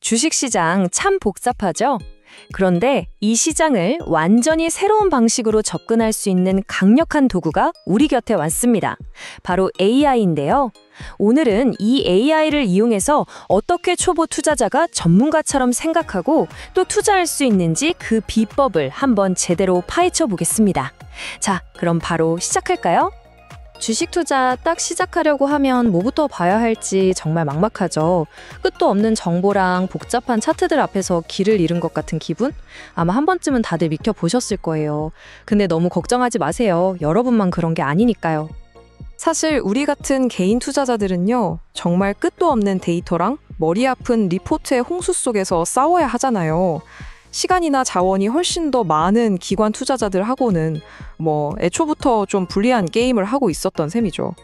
주식시장 참 복잡하죠? 그런데 이 시장을 완전히 새로운 방식으로 접근할 수 있는 강력한 도구가 우리 곁에 왔습니다. 바로 AI인데요. 오늘은 이 AI를 이용해서 어떻게 초보 투자자가 전문가처럼 생각하고 또 투자할 수 있는지 그 비법을 한번 제대로 파헤쳐 보겠습니다. 자, 그럼 바로 시작할까요? 주식 투자 딱 시작하려고 하면 뭐부터 봐야 할지 정말 막막하죠. 끝도 없는 정보랑 복잡한 차트들 앞에서 길을 잃은 것 같은 기분? 아마 한 번쯤은 다들 믿겨보셨을 거예요. 근데 너무 걱정하지 마세요. 여러분만 그런 게 아니니까요. 사실 우리 같은 개인 투자자들은요, 정말 끝도 없는 데이터랑 머리 아픈 리포트의 홍수 속에서 싸워야 하잖아요. 시간이나 자원이 훨씬 더 많은 기관 투자자들하고는 애초부터 좀 불리한 게임을 하고 있었던 셈이죠.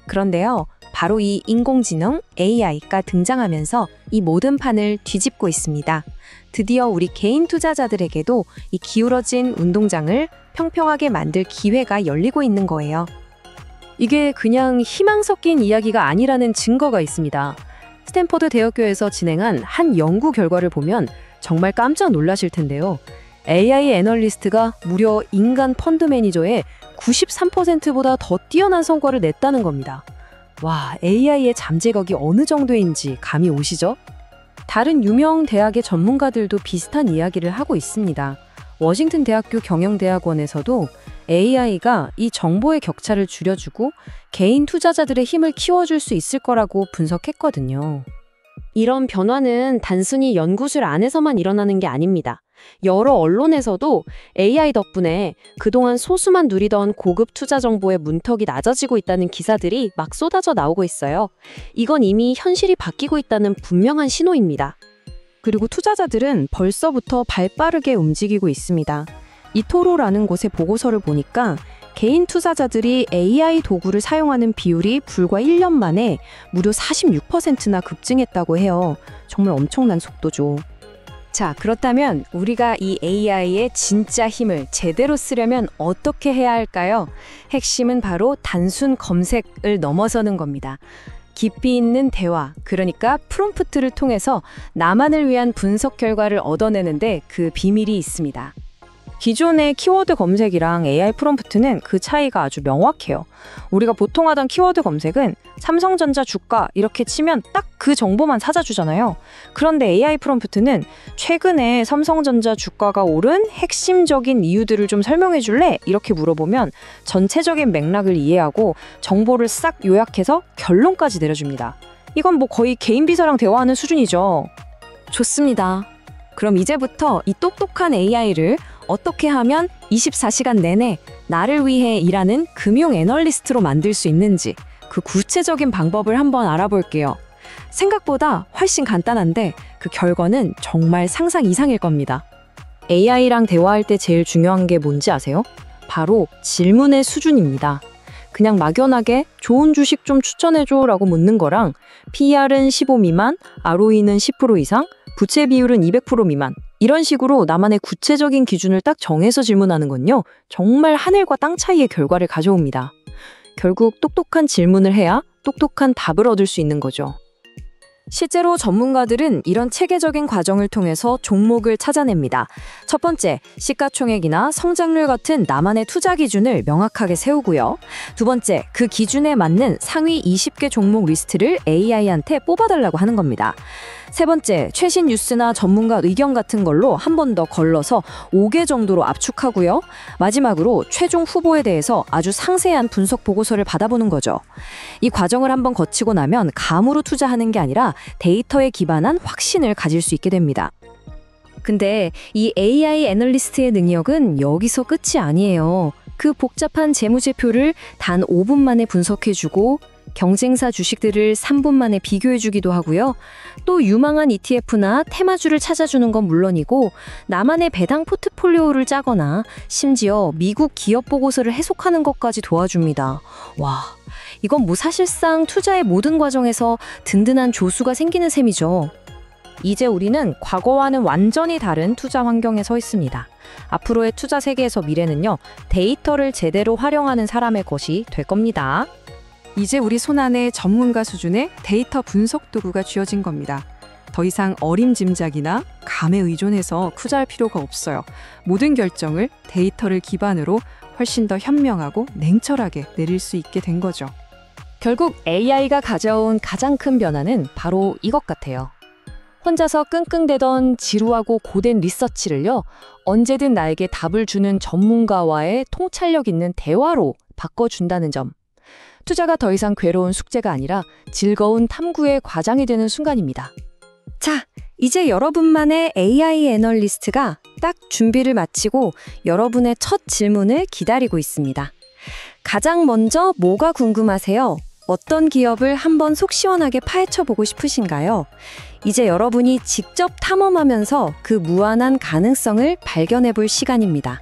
그런데요, 바로 이 인공지능 AI가 등장하면서 이 모든 판을 뒤집고 있습니다. 드디어 우리 개인 투자자들에게도 이 기울어진 운동장을 평평하게 만들 기회가 열리고 있는 거예요. 이게 그냥 희망 섞인 이야기가 아니라는 증거가 있습니다. 스탠퍼드 대학교에서 진행한 한 연구 결과를 보면 정말 깜짝 놀라실 텐데요. AI 애널리스트가 무려 인간 펀드 매니저의 93%보다 더 뛰어난 성과를 냈다는 겁니다. 와, AI의 잠재력이 어느 정도인지 감이 오시죠? 다른 유명 대학의 전문가들도 비슷한 이야기를 하고 있습니다. 워싱턴 대학교 경영대학원에서도 AI가 이 정보의 격차를 줄여주고 개인 투자자들의 힘을 키워줄 수 있을 거라고 분석했거든요. 이런 변화는 단순히 연구실 안에서만 일어나는 게 아닙니다. 여러 언론에서도 AI 덕분에 그동안 소수만 누리던 고급 투자 정보의 문턱이 낮아지고 있다는 기사들이 막 쏟아져 나오고 있어요. 이건 이미 현실이 바뀌고 있다는 분명한 신호입니다. 그리고 투자자들은 벌써부터 발빠르게 움직이고 있습니다. 이토로라는 곳의 보고서를 보니까 개인 투자자들이 AI 도구를 사용하는 비율이 불과 1년 만에 무려 46%나 급증했다고 해요. 정말 엄청난 속도죠. 자, 그렇다면 우리가 이 AI의 진짜 힘을 제대로 쓰려면 어떻게 해야 할까요? 핵심은 바로 단순 검색을 넘어서는 겁니다. 깊이 있는 대화, 그러니까 프롬프트를 통해서 나만을 위한 분석 결과를 얻어내는데 그 비밀이 있습니다. 기존의 키워드 검색이랑 AI 프롬프트는 그 차이가 아주 명확해요. 우리가 보통 하던 키워드 검색은 삼성전자 주가 이렇게 치면 딱 그 정보만 찾아주잖아요. 그런데 AI 프롬프트는 최근에 삼성전자 주가가 오른 핵심적인 이유들을 좀 설명해 줄래? 이렇게 물어보면 전체적인 맥락을 이해하고 정보를 싹 요약해서 결론까지 내려줍니다. 이건 거의 개인 비서랑 대화하는 수준이죠. 좋습니다. 그럼 이제부터 이 똑똑한 AI를 어떻게 하면 24시간 내내 나를 위해 일하는 금융 애널리스트로 만들 수 있는지 그 구체적인 방법을 한번 알아볼게요. 생각보다 훨씬 간단한데 그 결과는 정말 상상 이상일 겁니다. AI랑 대화할 때 제일 중요한 게 뭔지 아세요? 바로 질문의 수준입니다. 그냥 막연하게 좋은 주식 좀 추천해줘 라고 묻는 거랑 PER은 15 미만, ROE는 10% 이상, 부채 비율은 200% 미만 이런 식으로 나만의 구체적인 기준을 딱 정해서 질문하는 건요. 정말 하늘과 땅 차이의 결과를 가져옵니다. 결국 똑똑한 질문을 해야 똑똑한 답을 얻을 수 있는 거죠. 실제로 전문가들은 이런 체계적인 과정을 통해서 종목을 찾아냅니다. 첫 번째, 시가총액이나 성장률 같은 나만의 투자 기준을 명확하게 세우고요. 두 번째, 그 기준에 맞는 상위 20개 종목 리스트를 AI한테 뽑아달라고 하는 겁니다. 세 번째, 최신 뉴스나 전문가 의견 같은 걸로 한 번 더 걸러서 5개 정도로 압축하고요. 마지막으로 최종 후보에 대해서 아주 상세한 분석 보고서를 받아보는 거죠. 이 과정을 한번 거치고 나면 감으로 투자하는 게 아니라 데이터에 기반한 확신을 가질 수 있게 됩니다. 근데 이 AI 애널리스트의 능력은 여기서 끝이 아니에요. 그 복잡한 재무제표를 단 5분 만에 분석해주고 경쟁사 주식들을 3분 만에 비교해주기도 하고요. 또 유망한 ETF나 테마주를 찾아주는 건 물론이고 나만의 배당 포트폴리오를 짜거나 심지어 미국 기업 보고서를 해석하는 것까지 도와줍니다. 와, 이건 사실상 투자의 모든 과정에서 든든한 조수가 생기는 셈이죠. 이제 우리는 과거와는 완전히 다른 투자 환경에 서 있습니다. 앞으로의 투자 세계에서 미래는요, 데이터를 제대로 활용하는 사람의 것이 될 겁니다. 이제 우리 손안에 전문가 수준의 데이터 분석 도구가 쥐어진 겁니다. 더 이상 어림짐작이나 감에 의존해서 투자할 필요가 없어요. 모든 결정을 데이터를 기반으로 훨씬 더 현명하고 냉철하게 내릴 수 있게 된 거죠. 결국 AI가 가져온 가장 큰 변화는 바로 이것 같아요. 혼자서 끙끙대던 지루하고 고된 리서치를요, 언제든 나에게 답을 주는 전문가와의 통찰력 있는 대화로 바꿔준다는 점. 투자가 더 이상 괴로운 숙제가 아니라 즐거운 탐구의 과정이 되는 순간입니다. 자, 이제 여러분만의 AI 애널리스트가 딱 준비를 마치고 여러분의 첫 질문을 기다리고 있습니다. 가장 먼저 뭐가 궁금하세요? 어떤 기업을 한번 속 시원하게 파헤쳐보고 싶으신가요? 이제 여러분이 직접 탐험하면서 그 무한한 가능성을 발견해볼 시간입니다.